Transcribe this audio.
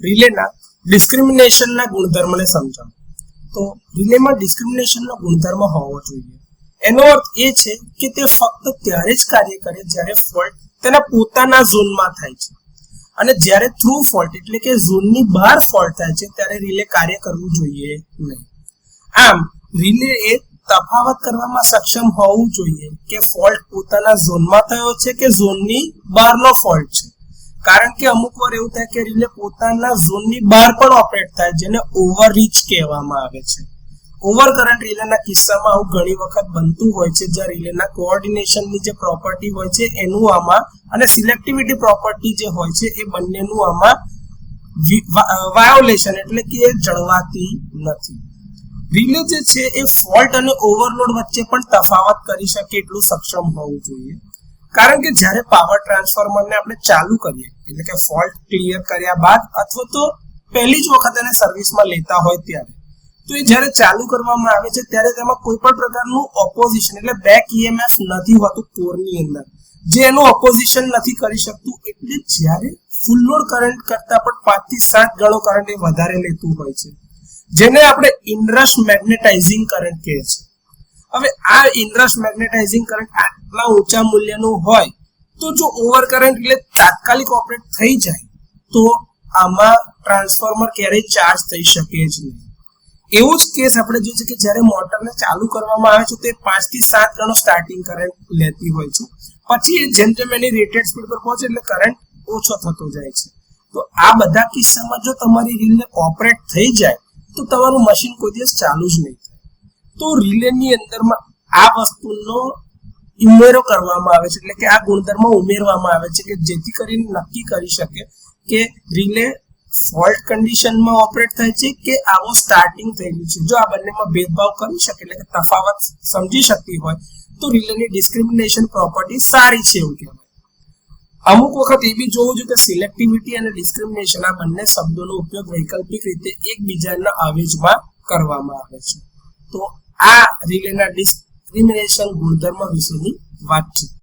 રિલેના ડિસ્ક્રિમિનેશનના ગુણધર્મને સમજાવો. તો રિલેમાં ડિસ્ક્રિમિનેશનનો ગુણધર્મ હોવો જોઈએ. એનો અર્થ એ છે કે તે ફક્ત ત્યારે જ કાર્ય કરે જ્યારે ફોલ્ટ તેના પોતાના ઝોનમાં થાય છે, અને જ્યારે થ્રુ ફોલ્ટ એટલે કે ઝોનની બહાર ફોલ્ટ થાય છે ત્યારે રિલે કાર્ય કરવું જોઈએ નહીં. આમ રિલે એ તફાવત કરવામાં સક્ષમ હોવું જોઈએ કે ફોલ્ટ પોતાના ઝોનમાં થયો છે કે ઝોનની બહારનો ફોલ્ટ છે. કારણ કે અમુક વાર એવું થાય કે રિલે પોતાના ઝોનની બહાર પણ ઓપરેટ થાય, જેને ઓવરરીચ કહેવામાં આવે છે. ઓવર કરંટ રિલેના કિસ્સામાં આવું ઘણી વખત બનતું હોય છે, જ્યાં રિલેના કોઓર્ડિનેશનની જે પ્રોપર્ટી હોય છે એનું આમાં અને સિલેક્ટિવિટી પ્રોપર્ટી જે હોય છે એ બંનેનું આમાં વાયોલેશન એટલે કે એ જળવાતી નથી. રિલે જે છે એ ફોલ્ટ અને ઓવરલોડ વચ્ચે પણ તફાવત કરી શકે એટલું સક્ષમ હોવું જોઈએ. કારણ કે જ્યારે પાવર ટ્રાન્સફોર્મરને આપણે ચાલુ કરીએ એટલે કે ફોલ્ટ ક્લિયર કર્યા બાદ અથવા તો પહેલી જ વખત એને સર્વિસમાં લેતા હોય ત્યારે, તો એ જ્યારે ચાલુ કરવામાં આવે છે ત્યારે તેમાં કોઈ પણ પ્રકારનું ઓપોઝિશન એટલે બેક EMF નથી હોતું કોરની અંદર, જે એનું ઓપોઝિશન નથી કરી શકતું. એટલે જ્યારે ફૂલ લોડ કરંટ કરતા પણ 5 થી 7 ગણો કરંટ એ વધારે લેતું હોય છે, જેને આપણે ઇનરશ મેગ્નેટાઇઝિંગ કરંટ કહે છે. હવે આ ઇનરશ મેગ્નેટાઇઝિંગ કરંટ આટલા ઊંચા મૂલ્યનું હોય તો જો ઓવર કરંટ એટલે તાત્કાલિક ઓપરેટ થઈ જાય તો આમાં ટ્રાન્સફોર્મર ક્યારેય ચાર્જ થઈ શકે જ નહીં. એવું જ કેસ આપણે જોઈએ છે કે જ્યારે મોટરને ચાલુ કરવામાં આવે છે તો 5 થી 7 ગણો સ્ટાર્ટિંગ કરંટ લેતી હોય છે. પછી જેમ જેમ એની રેટેડ સ્પીડ પર પહોંચે એટલે કરંટ ઓછો થતો જાય છે. તો આ બધા કિસ્સામાં જો તમારી રિલે ઓપરેટ થઈ જાય તો તમારું મશીન કોઈ દિવસ ચાલુ જ નહીં થાય. તો રિલેની અંદરમાં આ વસ્તુનો ઉમેરો કરવામાં આવે છે, એટલે કે આ ગુણધર્મ ઉમેરવામાં આવે છે કે જેથી કરીને નક્કી કરી શકે કે રિલે ફોલ્ટ કન્ડિશનમાં ઓપરેટ થાય છે કે આવો સ્ટાર્ટિંગ થયેલું છે. જો આ બંનેમાં ભેદભાવ કરી શકે એટલે કે તફાવત સમજી શકતી હોય તો રિલેની ડિસ્ક્રિમિનેશન પ્રોપર્ટી સારી છે એવું કહેવાય. અમુક વખત એ બી જોવું જોઈએ કે સિલેક્ટિવિટી અને ડિસ્ક્રિમિનેશન આ બંને શબ્દોનો ઉપયોગ વૈકલ્પિક રીતે એકબીજાના અવેજમાં કરવામાં આવે છે. તો આ રિલેના ડિસ્ક્રિમિનેશન ગુણધર્મ વિશેની વાત છે.